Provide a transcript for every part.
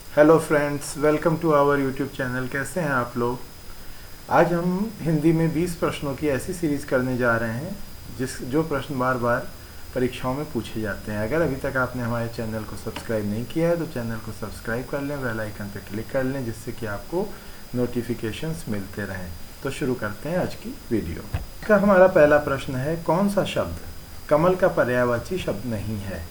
Hello friends, welcome to our YouTube channel. कैसे हैं आप लोग? आज हम हिंदी में 20 प्रश्नों की ऐसी सीरीज़ करने जा रहे हैं जो प्रश्न बार बार परीक्षाओं में पूछे जाते हैं। अगर अभी तक आपने हमारे चैनल को सब्सक्राइब नहीं किया है तो चैनल को सब्सक्राइब कर लें, बेल आइकन पर क्लिक कर लें, जिससे कि आपको नोटिफिकेशंस मिलते रहें। तो शुरू करते हैं आज की वीडियो का। हमारा पहला प्रश्न है, कौन सा शब्द कमल का पर्यायवाची शब्द नहीं है?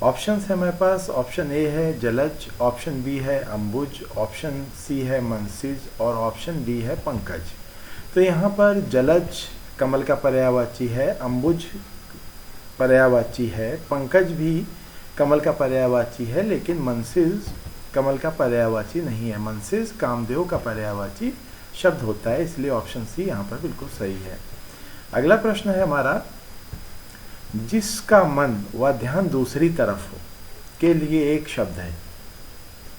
ऑप्शंस है हमारे पास। ऑप्शन ए है जलज, ऑप्शन बी है अम्बुज, ऑप्शन सी है मनसिज और ऑप्शन डी है पंकज। तो यहाँ पर जलज कमल का पर्यायवाची है, अम्बुज पर्यायवाची है, पंकज भी कमल का पर्यायवाची है, लेकिन मनसिज कमल का पर्यायवाची नहीं है। मनसिज कामदेव का पर्यायवाची शब्द होता है, इसलिए ऑप्शन सी यहाँ पर बिल्कुल सही है। अगला प्रश्न है हमारा, जिसका मन व ध्यान दूसरी तरफ हो के लिए एक शब्द है।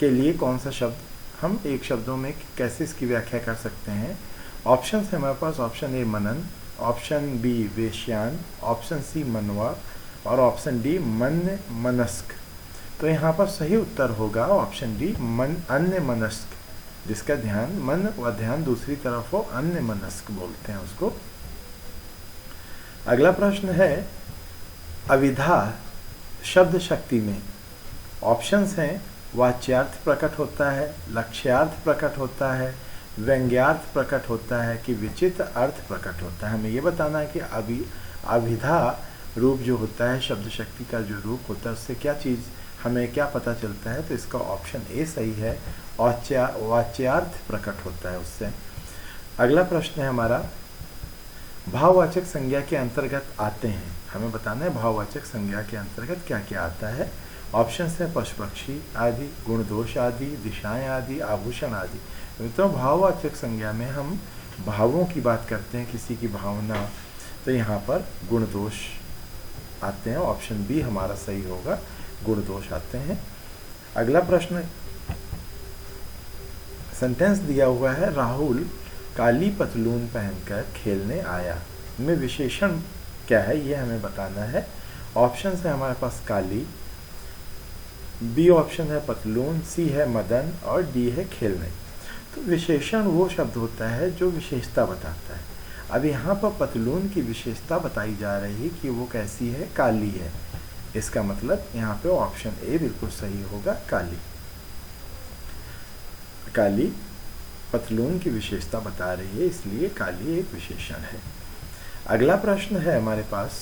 के लिए कौन सा शब्द? हम एक शब्दों में कैसे इसकी व्याख्या कर सकते हैं? ऑप्शन है हमारे पास। ऑप्शन ए मनन, ऑप्शन बी वेश्यान, ऑप्शन सी मनवा और ऑप्शन डी मन मनस्क। तो यहाँ पर सही उत्तर होगा ऑप्शन डी मन अन्य मनस्क, जिसका ध्यान मन व ध्यान दूसरी तरफ हो, अन्य मनस्क बोलते हैं उसको। अगला प्रश्न है, अविधा शब्द शक्ति में ऑप्शंस हैं, वाच्यार्थ प्रकट होता है, लक्ष्यार्थ प्रकट होता है, व्यंग्यार्थ प्रकट होता है कि विचित्र अर्थ प्रकट होता है। हमें ये बताना है कि अविधा रूप जो होता है, शब्द शक्ति का जो रूप होता है, उससे क्या चीज़ हमें क्या पता चलता है? तो इसका ऑप्शन ए सही है, वाच्यार्थ प्रकट होता है उससे। अगला प्रश्न है हमारा, भाववाचक संज्ञा के अंतर्गत आते हैं। हमें बताना है भाववाचक संज्ञा के अंतर्गत क्या क्या आता है। ऑप्शंस है पशु पक्षी आदि, गुण दोष आदि, दिशाएं आदि, आभूषण आदि। तो भाववाचक संज्ञा में हम भावों की बात करते हैं, किसी की भावना, तो यहाँ पर गुण दोष आते हैं। ऑप्शन बी हमारा सही होगा, गुण दोष आते हैं। अगला प्रश्न, सेंटेंस दिया हुआ है, राहुल काली पतलून पहनकर खेलने आया में विशेषण क्या है, ये हमें बताना है। ऑप्शन है हमारे पास काली, बी ऑप्शन है पतलून, सी है मदन और डी है खेलने। तो विशेषण वो शब्द होता है जो विशेषता बताता है। अब यहाँ पर पतलून की विशेषता बताई जा रही है कि वो कैसी है, काली है। इसका मतलब यहाँ पे ऑप्शन ए बिल्कुल सही होगा, काली। काली पतलून की विशेषता बता रही है, इसलिए काली एक विशेषण है। अगला प्रश्न है हमारे पास,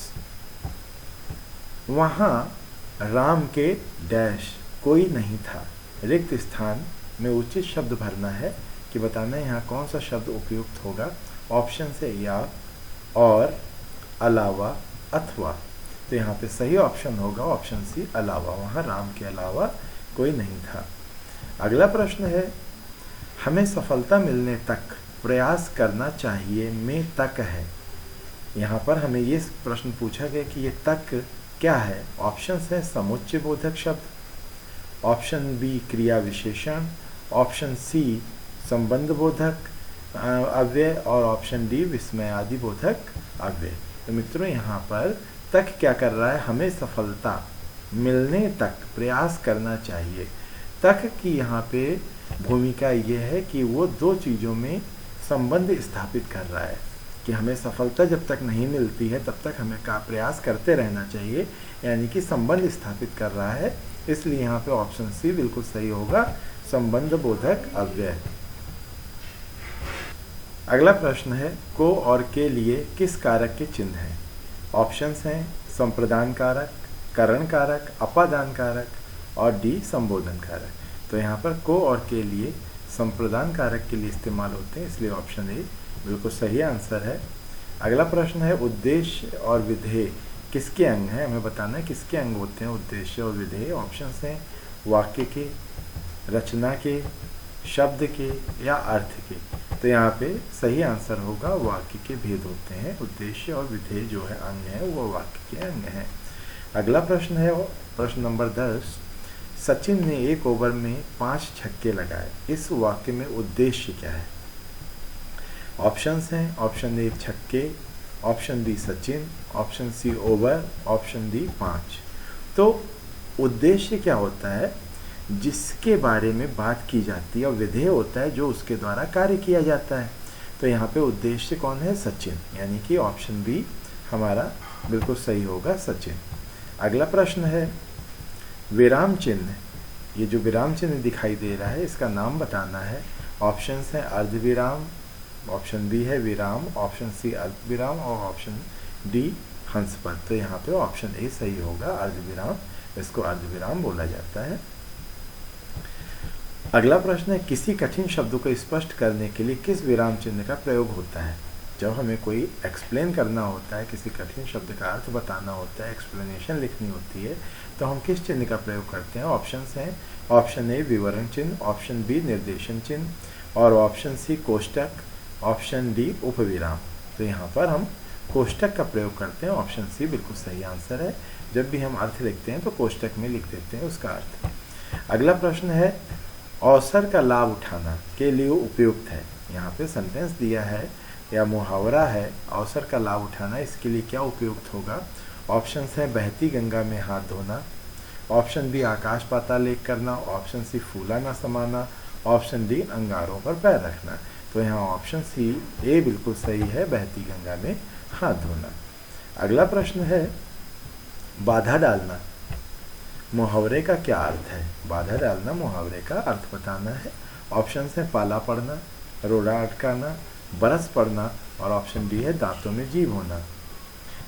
वहाँ राम के डैश कोई नहीं था, रिक्त स्थान में उचित शब्द भरना है कि बताना है यहाँ कौन सा शब्द उपयुक्त होगा। ऑप्शन से या, और, अलावा, अथवा। तो यहाँ पे सही ऑप्शन होगा ऑप्शन सी अलावा, वहाँ राम के अलावा कोई नहीं था। अगला प्रश्न है, हमें सफलता मिलने तक प्रयास करना चाहिए में तक है। यहाँ पर हमें ये प्रश्न पूछा गया कि ये तक क्या है। ऑप्शन है समुच्चय बोधक शब्द, ऑप्शन बी क्रिया विशेषण, ऑप्शन सी संबंध बोधक अव्यय और ऑप्शन डी विस्मय आदि बोधक अव्यय। तो मित्रों यहाँ पर तक क्या कर रहा है, हमें सफलता मिलने तक प्रयास करना चाहिए। तक की यहाँ पे भूमिका ये है कि वो दो चीज़ों में संबंध स्थापित कर रहा है कि हमें सफलता जब तक नहीं मिलती है तब तक हमें का प्रयास करते रहना चाहिए, यानी कि संबंध स्थापित कर रहा है। इसलिए यहाँ पे ऑप्शन सी बिल्कुल सही होगा, संबंध बोधक अव्यय। अगला प्रश्न है, को और के लिए किस कारक के चिन्ह हैं? ऑप्शंस हैं संप्रदान कारक, करण कारक, अपादान कारक और डी संबोधन कारक। तो यहाँ पर को और के लिए संप्रदान कारक के लिए इस्तेमाल होते हैं, इसलिए ऑप्शन ए बिल्कुल सही आंसर है। अगला प्रश्न है, उद्देश्य और विधेय किसके अंग हैं? हमें बताना है किसके अंग होते हैं उद्देश्य और विधेय। ऑप्शंस हैं वाक्य के, रचना के, शब्द के या अर्थ के। तो यहाँ पे सही आंसर होगा वाक्य के भेद होते हैं, उद्देश्य और विधेय जो है अंग है वो वाक्य के अंग हैं। अगला प्रश्न है प्रश्न नंबर 10, सचिन ने एक ओवर में 5 छक्के लगाए, इस वाक्य में उद्देश्य क्या है? ऑप्शंस हैं ऑप्शन ए छक्के, option B Sachin, option C over, option D 5। तो उद्देश्य क्या होता है जिसके बारे में बात की जाती है, और विधेय होता है जो उसके द्वारा कार्य किया जाता है। तो यहाँ पे उद्देश्य कौन है? सचिन, यानी कि ऑप्शन बी हमारा बिल्कुल सही होगा, सचिन। अगला प्रश्न है विराम चिन्ह। ये जो विराम चिन्ह दिखाई दे रहा है इसका नाम बताना है। ऑप्शंस हैं अर्धविराम, ऑप्शन बी है विराम, ऑप्शन सी अल्पविराम और ऑप्शन डी हंसपद। तो यहाँ पे ऑप्शन ए सही होगा, अर्धविराम, इसको अर्धविराम बोला जाता है। अगला प्रश्न है किसी कठिन शब्द को स्पष्ट करने के लिए किस विराम चिन्ह का प्रयोग होता है? जब हमें कोई एक्सप्लेन करना होता है, किसी कठिन शब्द का अर्थ बताना होता है, एक्सप्लेनेशन लिखनी होती है, तो हम किस चिन्ह का प्रयोग करते हैं? ऑप्शंस हैं ऑप्शन ए विवरण चिन्ह, ऑप्शन बी निर्देशन चिन्ह और ऑप्शन सी कोष्टक, ऑप्शन डी उपविराम। तो यहाँ पर हम कोष्टक का प्रयोग करते हैं, ऑप्शन सी बिल्कुल सही आंसर है। जब भी हम अर्थ लिखते हैं तो कोष्टक में लिख देते हैं उसका अर्थ। अगला प्रश्न है अवसर का लाभ उठाना के लिए उपयुक्त है। यहाँ पे सेंटेंस दिया है या मुहावरा है, अवसर का लाभ उठाना, इसके लिए क्या उपयुक्त होगा? ऑप्शंस हैं बहती गंगा में हाथ धोना, ऑप्शन बी आकाश पाताल एक करना, ऑप्शन सी फूला ना समाना, ऑप्शन डी अंगारों पर पैर रखना। तो यहाँ ऑप्शन सी ए बिल्कुल सही है, बहती गंगा में हाथ धोना। अगला प्रश्न है बाधा डालना मुहावरे का क्या अर्थ है? बाधा डालना मुहावरे का अर्थ बताना है। ऑप्शन है पाला पड़ना, रोड़ा अटकाना, बरस पड़ना और ऑप्शन डी है दांतों में जीभ होना।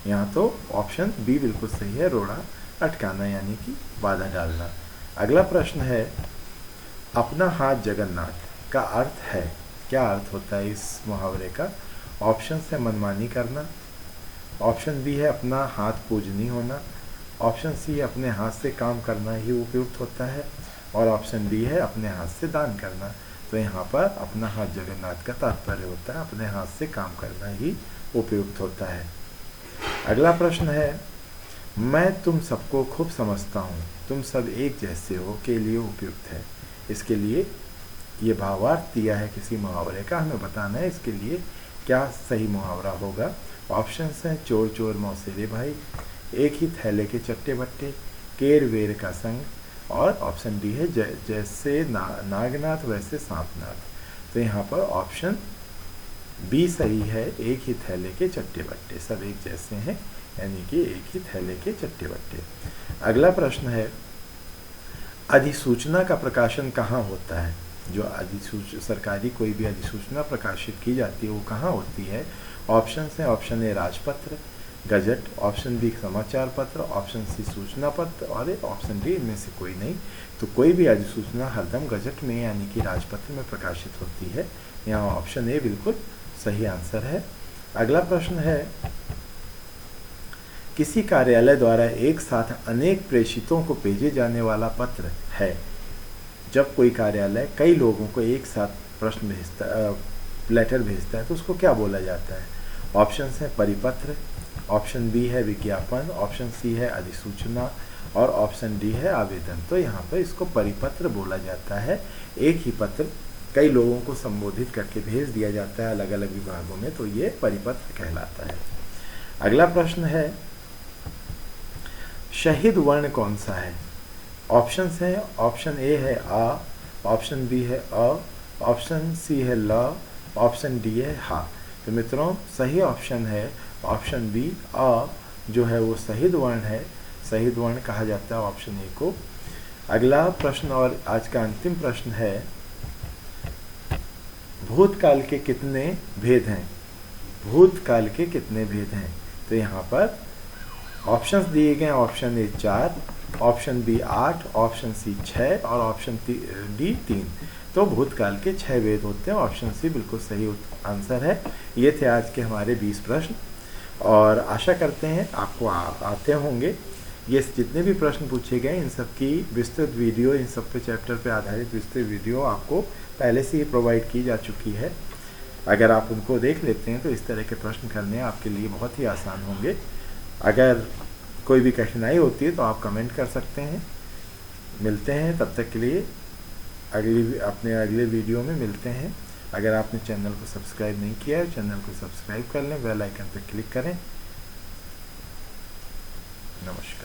यहाँ तो ऑप्शन बी बिल्कुल सही है, रोड़ा अटकाना यानी कि बाधा डालना। अगला प्रश्न है अपना हाथ जगन्नाथ का अर्थ है, क्या अर्थ होता है इस मुहावरे का? ऑप्शन है मनमानी करना, ऑप्शन बी है अपना हाथ पूजनी होना, ऑप्शन सी अपने हाथ से काम करना ही उपयुक्त होता है और ऑप्शन डी है अपने हाथ से दान करना। तो यहाँ पर अपना हाथ जगन्नाथ का तात्पर्य होता है अपने हाथ से काम करना ही उपयुक्त होता है। अगला प्रश्न है मैं तुम सबको खूब समझता हूँ, तुम सब एक जैसे हो के लिए उपयुक्त है। इसके लिए ये भावार्थ दिया है किसी मुहावरे का, हमें बताना है इसके लिए क्या सही मुहावरा होगा। ऑप्शंस हैं चोर चोर मौसेरे भाई, एक ही थैले के चट्टे बट्टे, केर वेर का संग और ऑप्शन डी है जैसे नागनाथ वैसे सांपनाथ। तो यहाँ पर ऑप्शन बी सही है, एक ही थैले के चट्टे बट्टे, सब एक जैसे हैं यानी कि एक ही थैले के चट्टे बट्टे। अगला प्रश्न है अधिसूचना का प्रकाशन कहाँ होता है? जो सरकारी कोई भी अधिसूचना प्रकाशित की जाती है वो कहाँ होती है? ऑप्शन है ऑप्शन ए राजपत्र, गजट, ऑप्शन बी समाचार पत्र, ऑप्शन सी सूचना पत्र और ऑप्शन डी इनमें से कोई नहीं। तो कोई भी अधिसूचना हरदम गजट में यानी कि राजपत्र में प्रकाशित होती है। यहाँ ऑप्शन ए बिल्कुल सही आंसर है। अगला प्रश्न है किसी कार्यालय द्वारा एक साथ अनेक प्रेषितों को भेजे जाने वाला पत्र है। जब कोई कार्यालय कई लोगों को एक साथ प्रश्न भेजता लेटर भेजता है तो उसको क्या बोला जाता है? ऑप्शन है परिपत्र, ऑप्शन बी है विज्ञापन, ऑप्शन सी है अधिसूचना और ऑप्शन डी है आवेदन। तो यहाँ पर इसको परिपत्र बोला जाता है। एक ही पत्र कई लोगों को संबोधित करके भेज दिया जाता है अलग अलग विभागों में, तो ये परिपत्र कहलाता है। अगला प्रश्न है शहीद वर्ण कौन सा है? ऑप्शन है ऑप्शन ए है आ, ऑप्शन बी है अ, ऑप्शन सी है ल, ऑप्शन डी है हा। तो मित्रों सही ऑप्शन है ऑप्शन बी अ, जो है वो शहीद वर्ण है, शहीद वर्ण कहा जाता है ऑप्शन ए को। अगला प्रश्न और आज का अंतिम प्रश्न है भूतकाल के कितने भेद हैं? भूतकाल के कितने भेद हैं? तो यहाँ पर ऑप्शंस दिए गए हैं, option A 4, option B 8, option C 6 और ऑप्शन डी 3। तो भूतकाल के 6 भेद होते हैं, ऑप्शन सी बिल्कुल सही आंसर है। ये थे आज के हमारे 20 प्रश्न और आशा करते हैं आपको आते होंगे। ये जितने भी प्रश्न पूछे गए इन सब की विस्तृत वीडियो, इन सब पे चैप्टर पे आधारित विस्तृत वीडियो आपको पहले से ही प्रोवाइड की जा चुकी है। अगर आप उनको देख लेते हैं तो इस तरह के प्रश्न करने आपके लिए बहुत ही आसान होंगे। अगर कोई भी कठिनाई होती है तो आप कमेंट कर सकते हैं। मिलते हैं, तब तक के लिए अपने अगले वीडियो में मिलते हैं। अगर आपने चैनल को सब्सक्राइब नहीं किया है चैनल को सब्सक्राइब कर लें, बेल आइकन पर क्लिक करें। नमस्कार।